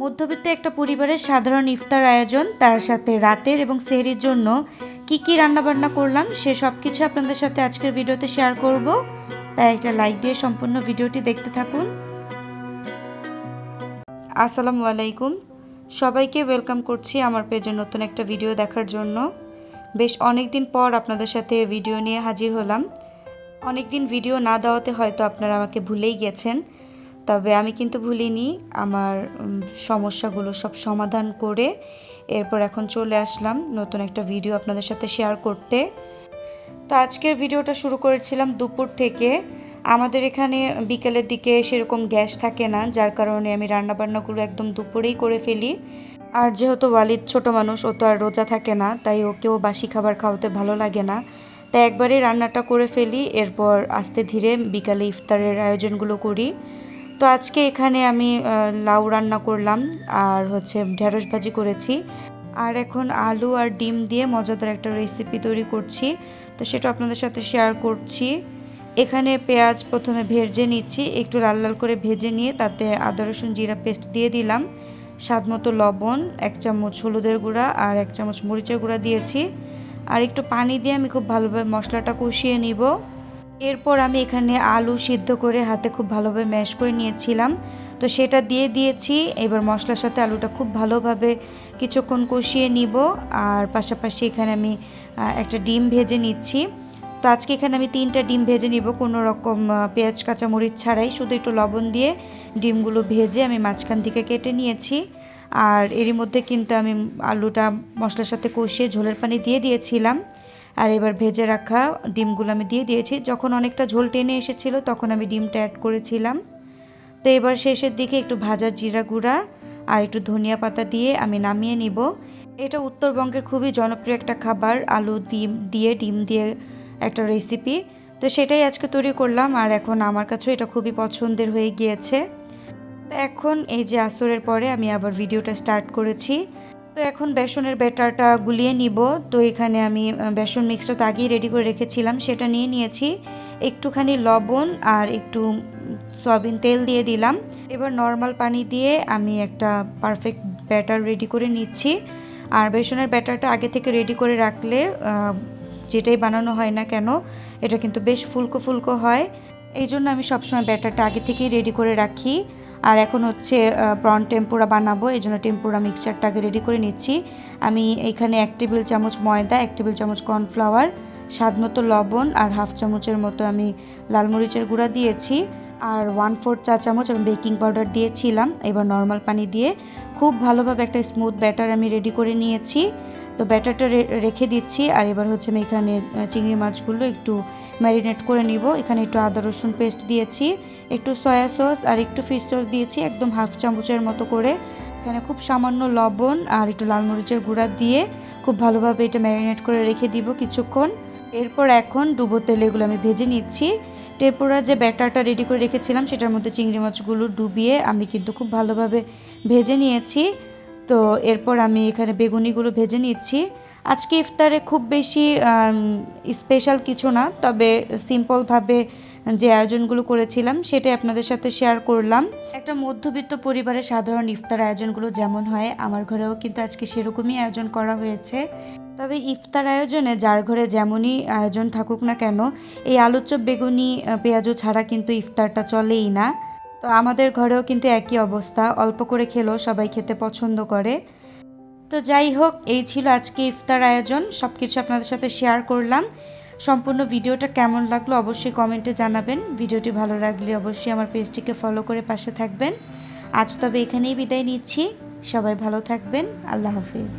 মধ্যবিত্ত একটা পরিবারের সাধারণ ইফতার আয়োজন, তার সাথে রাতের এবং সেহরির জন্য কি কি রান্নাবান্না করলাম সে সব কিছু আপনাদের সাথে আজকের ভিডিওতে শেয়ার করব। তাই একটা লাইক দিয়ে সম্পূর্ণ ভিডিওটি দেখতে থাকুন। আসসালামু আলাইকুম, সবাইকে ওয়েলকাম করছি আমার পেজের নতুন একটা ভিডিও দেখার জন্য। বেশ অনেক দিন পর আপনাদের সাথে ভিডিও নিয়ে হাজির হলাম। অনেক দিন ভিডিও না দেওয়াতে হয়তো আপনারা আমাকে ভুলেই গেছেন, তবে আমি কিন্তু ভুলিনি। আমার সমস্যাগুলো সব সমাধান করে এরপর এখন চলে আসলাম নতুন একটা ভিডিও আপনাদের সাথে শেয়ার করতে। তো আজকের ভিডিওটা শুরু করেছিলাম দুপুর থেকে। আমাদের এখানে বিকেলের দিকে সেরকম গ্যাস থাকে না, যার কারণে আমি রান্নাবান্নাগুলো একদম দুপুরেই করে ফেলি। আর যেহেতু ওয়ালিদ ছোট মানুষ, ও তো আর রোজা থাকে না, তাই ওকেও বাসি খাবার খাওয়াতে ভালো লাগে না, তাই একবারেই রান্নাটা করে ফেলি। এরপর আস্তে ধীরে বিকালে ইফতারের আয়োজনগুলো করি। তো আজকে এখানে আমি লাউ রান্না করলাম আর ঢেঁড়স ভাজি করেছি। আর এখন আলু আর ডিম দিয়ে মজাদার একটা রেসিপি তৈরি করছি, তো সেটা আপনাদের সাথে শেয়ার করছি। এখানে পেঁয়াজ প্রথমে ভেজে নিচ্ছি, একটু লাল লাল করে ভেজে নিয়ে তাতে আদা রসুন জিরা পেস্ট দিয়ে দিলাম, স্বাদ মতো লবণ, 1 চামচ হলুদের গুঁড়া আর 1 চামচ মরিচের গুঁড়া দিয়েছি। আর একটু পানি দিয়ে আমি খুব ভালোভাবে মশলাটা কষিয়ে নিব। এরপর আমি এখানে আলু সিদ্ধ করে হাতে খুব ভালোভাবে ম্যাশ করে নিয়েছিলাম, তো সেটা দিয়ে দিয়েছি। এবার মশলার সাথে আলুটা খুব ভালোভাবে কিছুক্ষণ কষিয়ে নিব। আর পাশাপাশি এখানে আমি একটা ডিম ভেজে নিচ্ছি। তো আজকে এখানে আমি 3টা ডিম ভেজে নিব, কোনো রকম পেঁয়াজ কাঁচামরিচ ছাড়াই, শুধু একটু লবণ দিয়ে ডিমগুলো ভেজে আমি মাঝখান থেকে কেটে নিয়েছি। আর এরই মধ্যে কিন্তু আমি আলুটা মশলার সাথে কষিয়ে ঝোলের পানি দিয়ে দিয়েছিলাম। আর এবার ভেজে রাখা ডিমগুলো আমি দিয়ে দিয়েছি। যখন অনেকটা ঝোল টেনে এসেছিলো তখন আমি ডিমটা অ্যাড করেছিলাম। তো এবার শেষের দিকে একটু ভাজা জিরা গুঁড়া আর একটু ধনিয়া পাতা দিয়ে আমি নামিয়ে নিব। এটা উত্তরবঙ্গের খুবই জনপ্রিয় একটা খাবার, আলু ডিম দিয়ে একটা রেসিপি। তো সেটাই আজকে তৈরি করলাম, আর এখন আমার কাছেও এটা খুবই পছন্দের হয়ে গিয়েছে। তো এখন এই যে আসরের পরে আমি আবার ভিডিওটা স্টার্ট করেছি। তো এখন বেসনের ব্যাটারটা গুলিয়ে নিব। তো এখানে আমি বেসন মিক্সটা তো আগেই রেডি করে রেখেছিলাম, সেটা নিয়ে নিয়েছি। একটুখানি লবণ আর একটু সয়াবিন তেল দিয়ে দিলাম। এবার নর্মাল পানি দিয়ে আমি একটা পারফেক্ট ব্যাটার রেডি করে নিচ্ছি। আর বেসনের ব্যাটারটা আগে থেকে রেডি করে রাখলে যেটাই বানানো হয় না কেন এটা কিন্তু বেশ ফুলকো ফুলকো হয়। এই জন্য আমি সবসময় ব্যাটারটা আগে থেকেই রেডি করে রাখি। আর এখন প্রন টেম্পুরা বানাবো, এই জন্য টেম্পুরা মিক্সচারটা আগে রেডি করে নিচ্ছি। আমি এখানে 1 টেবিল চামচ ময়দা, 1 টেবিল চামচ কর্নফ্লাওয়ার, স্বাদ মতো লবণ আর হাফ চামচের মতো আমি লাল মরিচের গুঁড়া দিয়েছি। আর 1/4 চা চামচ আমি বেকিং পাউডার দিয়েছিলাম। এবার নর্মাল পানি দিয়ে খুব ভালোভাবে একটা স্মুথ ব্যাটার আমি রেডি করে নিয়েছি। তো ব্যাটারটা রেখে দিচ্ছি। আর এবার আমি এখানে চিংড়ি মাছগুলো একটু ম্যারিনেট করে নিব। এখানে একটু আদা রসুন পেস্ট দিয়েছি, একটু সয়া সস আর একটু ফিশ সস দিয়েছি, একদম হাফ চামচের মতো করে। এখানে খুব সামান্য লবণ আর একটু লাল মরিচের গুঁড়া দিয়ে খুব ভালোভাবে এটা ম্যারিনেট করে রেখে দিব কিছুক্ষণ। এরপর এখন ডুবো তেলে এগুলো আমি ভেজে নিচ্ছি। টেম্পুরার যে ব্যাটারটা রেডি করে রেখেছিলাম সেটার মধ্যে চিংড়ি মাছগুলো ডুবিয়ে আমি কিন্তু খুব ভালোভাবে ভেজে নিয়েছি। তো এরপর আমি এখানে বেগুনিগুলো ভেজে নিচ্ছি। আজকে ইফতারে খুব বেশি স্পেশাল কিছু না, তবে সিম্পলভাবে যে আয়োজনগুলো করেছিলাম সেটাই আপনাদের সাথে শেয়ার করলাম। একটা মধ্যবিত্ত পরিবারের সাধারণ ইফতার আয়োজনগুলো যেমন হয়, আমার ঘরেও কিন্তু আজকে সেরকমই আয়োজন করা হয়েছে। তবে ইফতার আয়োজনে যার ঘরে যেমনই আয়োজন থাকুক না কেন, এই আলুর চপ বেগুনি পেঁয়াজু ছাড়া কিন্তু ইফতারটা চলেই না। তো আমাদের ঘরেও কিন্তু একই অবস্থা, অল্প করে খেলেও সবাই খেতে পছন্দ করে। তো যাই হোক, এই ছিল আজকে ইফতার আয়োজন, সব কিছু আপনাদের সাথে শেয়ার করলাম। সম্পূর্ণ ভিডিওটা কেমন লাগলো অবশ্যই কমেন্টে জানাবেন। ভিডিওটি ভালো লাগলে অবশ্যই আমার পেজটিকে ফলো করে পাশে থাকবেন। আজ তবে এখানেই বিদায় নিচ্ছি, সবাই ভালো থাকবেন, আল্লাহ হাফিজ।